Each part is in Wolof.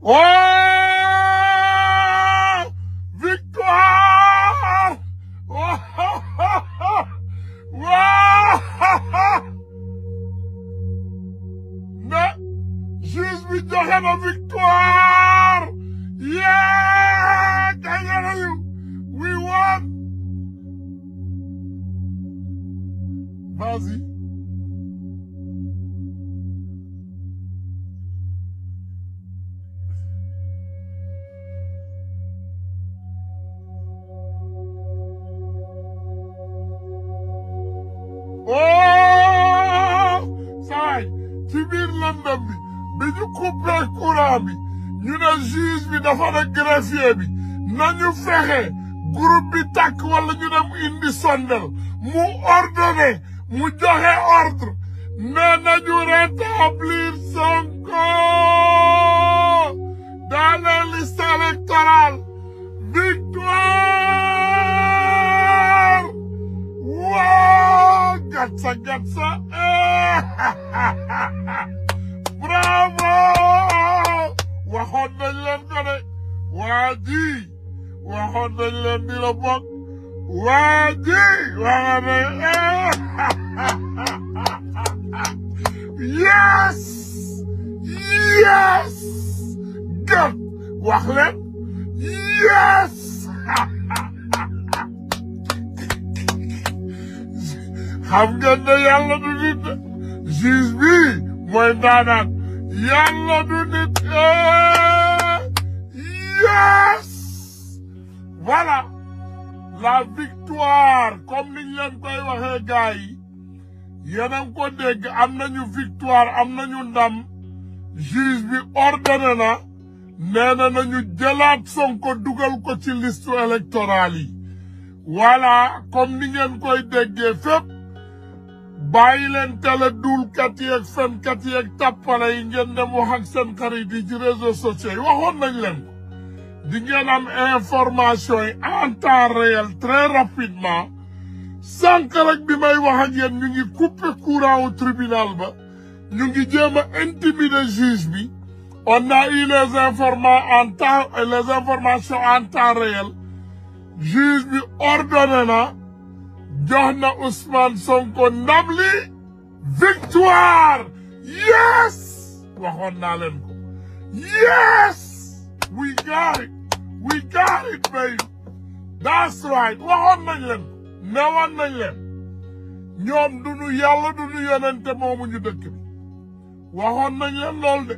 Oh, victoire! Oh, mais juge bi joxe na victoire! Yeah! Gagné nañu! We won! Vas-y. Oh! Saay ci biir lëndëm bi ñu coupé courant bi ñu ne juge bi dafa ne greffier bi nañu fexe groupe bi tàkk wala ñu dem indi sondel mu ordonné mu joxe ordre ne nañu rétablir Sonko dans les listes électorales. Victoire! Wow! Gatsa gatsa! Bravo! Waxoon nañ leen ko de waa ji waxoon nañ leen di la bokk waa ji waxoon nañ yes yes gat wax leen yes xam ngeen ne yàlla du nit juge bi mooy ndaanaan yàlla du nit yes voilà la victoire comme niñ leen koy waxee gars yi yéen a ngi ko dégg am nañu victoire am nañu ndam juge bi ordonné na nee na nañu jëlaat Sonko dugal ko ci liste électorale yi voilà comme ni ngeen koy déggee fépp bàyyi leen télé duulkat yi ak fenkat yi ak tappale yi ngeen dem wax ak seen xarit yi ci réseaux sociaux yi waxoon nañ leen ko di ngeen am information yi en temps réel très rapidement sànq rek bi may wax ak yéen ñu ngi couper courant au tribunal ba ñu ngi jéem a intimider juge bi on a eu les informations en temps réel juge bi ordonné na jox na Ousmane Sonko ndam li victoire yes waxoon naa leen ko yes we got it baby that's right waxoon nañ leen newoon nañ leen ñoom duñu yàlla duñu yonente moomuñu dëkk bi waxoon nañ leen lool de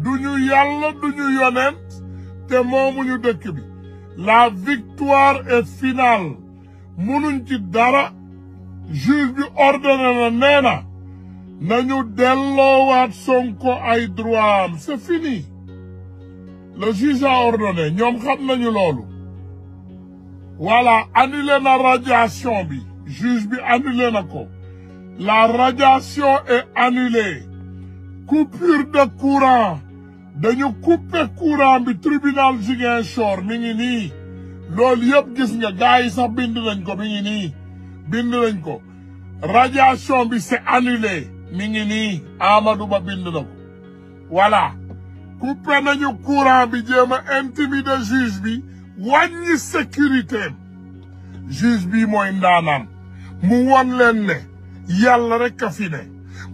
duñu yàlla duñu yonent te moomuñu dëkk bi la victoire est finale munuñ ci dara juge bi ordonné na nee na nañu delloowaat Sonko ay droit am c'est fini le juge a ordonné ñoom xam nañu loolu voilà annulé na radiation bi juge bi annulé na ko la radiation est annulée coupure de courant dañu couper courant bi tribunal Ziguinchor mi ngi nii loolu yëpp gis nga gars yi sax bind nañ ko mi ngi nii bind nañ ko radiation bi c'est annulé mi ngi nii Amadou Ba bind na ko voilà coupé nañu courant bi jéem a intimider juge bi wàññi sécurité juge bi mooy ndaanaan mu won leen ne yàlla rek a fi ne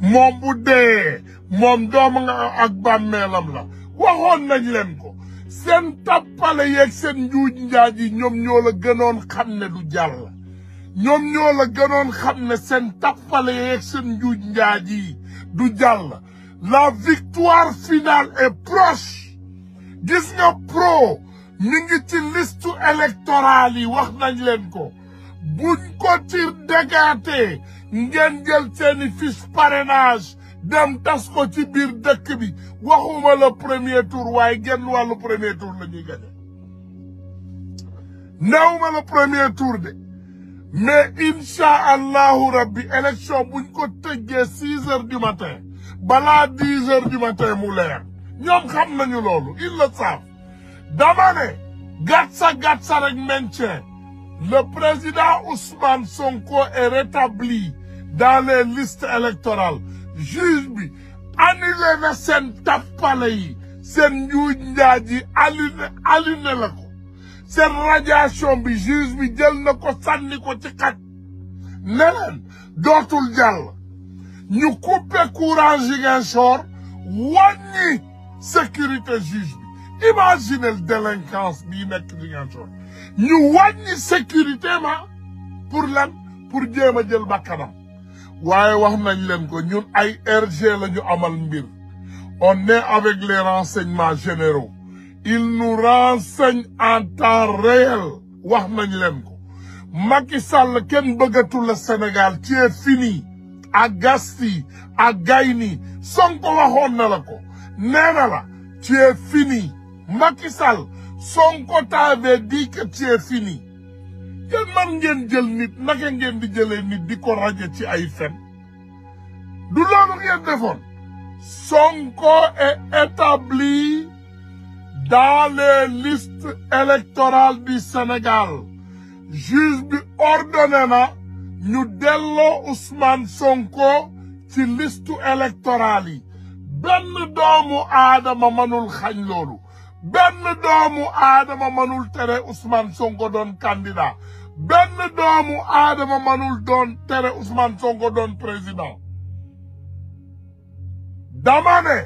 moom bu dee moom doom nga ak bàmmeelam la waxoon nañ leen ko seen tappale yeeg seen njuuj njaaj yi ñoom ñoo la gënoon xam ne du jàll ñoom ñoo la gënoon xam ne seen tappale yeeg seen njuuj njaaj yi du jàll la victoire finale est proche gis nga pro mi ngi ci liste électorale yi wax nañ leen ko buñ ko ci dégaatee ngeen jël seeni fiche parrainage dem tas ko ci biir dëkk bi waxuma le premier tour waaye genn wàllu premier tour la ñuy gagné newuma le premier tour de mais incha allahu rabbi élection buñ ko tëggee 6 heures du matin balaa 10 heures du matin mu leer ñoom xam nañu loolu ils le savent dama ne gatsa rek maintien le président Ousmane Sonko est rétabli dans les listes électorales juge bi annulé na seen tappale yi seen njuuj njaaj yi aline la ko seen radiation bi juge bi jël na ko sànni ko ci xaj ne leen dootul jàll ñu coupé courant Ziguinchor wàññi sécurité juge bi imaginez délinquance bii nekk Ziguinchor ñu wàññi sécurité ma pour lan pour jéem a jël bakkanam waaye wax nañ leen ko ñun ay RG la ñu amal mbir on est avec les renseignements généraux ils nous renseignent en temps réel wax nañ leen ko Macky Sall kenn bëggatu le Sénégal tu es fini ak Gasti ak Gayni Sonko waxoon na la ko nee na la tu es fini Macky Sall Sonko t'avait dit que tu es fini yéen man ngeen jël nit naka ngeen di jëlee nit di ko raje ci ay fen du loolu ngeen defoon Sonko est établi dans les listes électorales du Sénégal juge bi ordonné na ñu delloo Ousmane Sonko ci liste électorale yi benn doomu aadama manul xañ loolu benn doomu aadama manul tere Ousmane Sonko doon candidat benn doomu aadama manul doon tere Ousmane Sonko doon président dama ne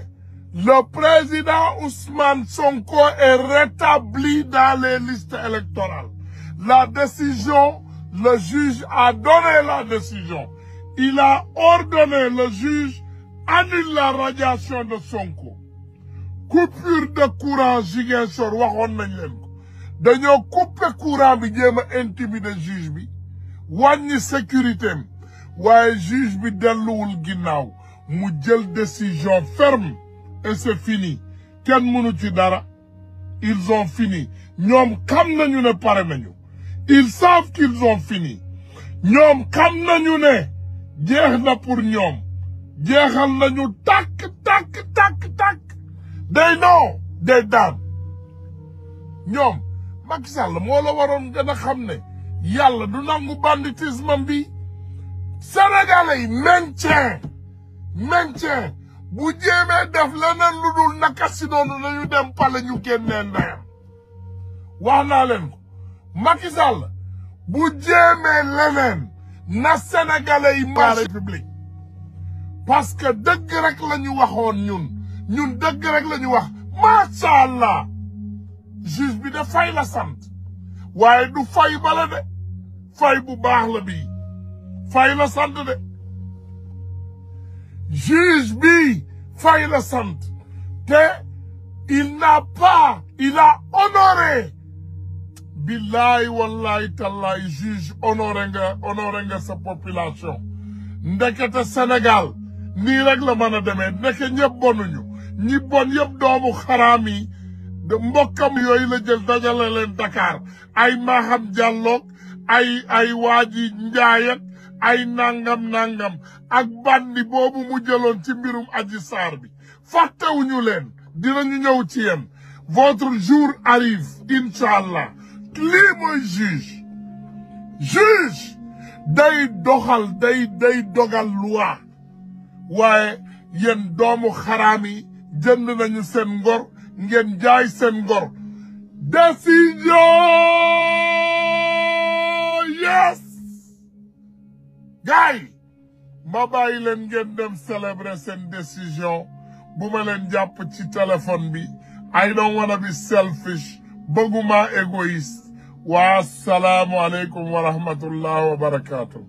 le président Ousmane Sonko est rétabli dans les listes électorales la décision le juge a donné la décision il a ordonné le juge annule la radiation de Sonko coupure de courant Ziguinchor waxoon nañ leen ko dañoo couper courant bi jéem a intimider juge bi wàññi sécurité am waaye juge bi delluwul ginnaaw mu jël décision ferme et c'est fini kenn mënu ci dara ils ont fini ñoom xam nañu ne pare nañu ils savent qu'ils ont fini ñoom xam nañu ne jeex na pour ñoom jeexal nañu takk day know day daan ñoom Macky Sall moo la waroon gën a xam ne yàlla du nangu banditisme bi Sénégalais yi maintien bu jéemee def leneen lu dul naka si noonu nañu dem pale ñu génnee ndeyam wax naa leen ko Macky Sall bu jéemee leneen na Sénégalais yi ma république parce que dëgg rek la ñu waxoon ñun dëgg rek la ñu wax macha allah juge bi de fay la sant waaye du fay bala de fay bu baax la bii fay la sant de juge bi fay la sant te il a honoré billahi wallahi tallahi juge honoré nga sa population ndekete Sénégal nii rek la mën a demee ndeke ñëpp bonuñu ñi bon yëpp doomu xaraam yi de mbokkam yooyu la jël dajale leen Dakar ay Maham Diallo ay waaji Njaay ak ay nangam ak bandi boobu mu jëloon ci mbirum Adji Sarr bi fàttewuñu leen dinañu ñëw ci yéen votre jour arrive inchallah lii mooy juge day doxal day dogal loi waaye yéen doomu xaraam yi jënd nañu seen ngor ngeen jaay seen ngor décision yes gars yi ma bàyyi leen ngeen dem célébrer seen décision bu ma leen jàpp ci téléphone bi I don't wanna be selfish bëgguma égoïste wa salaamu aleykum wa rahmatullah wa barakatuh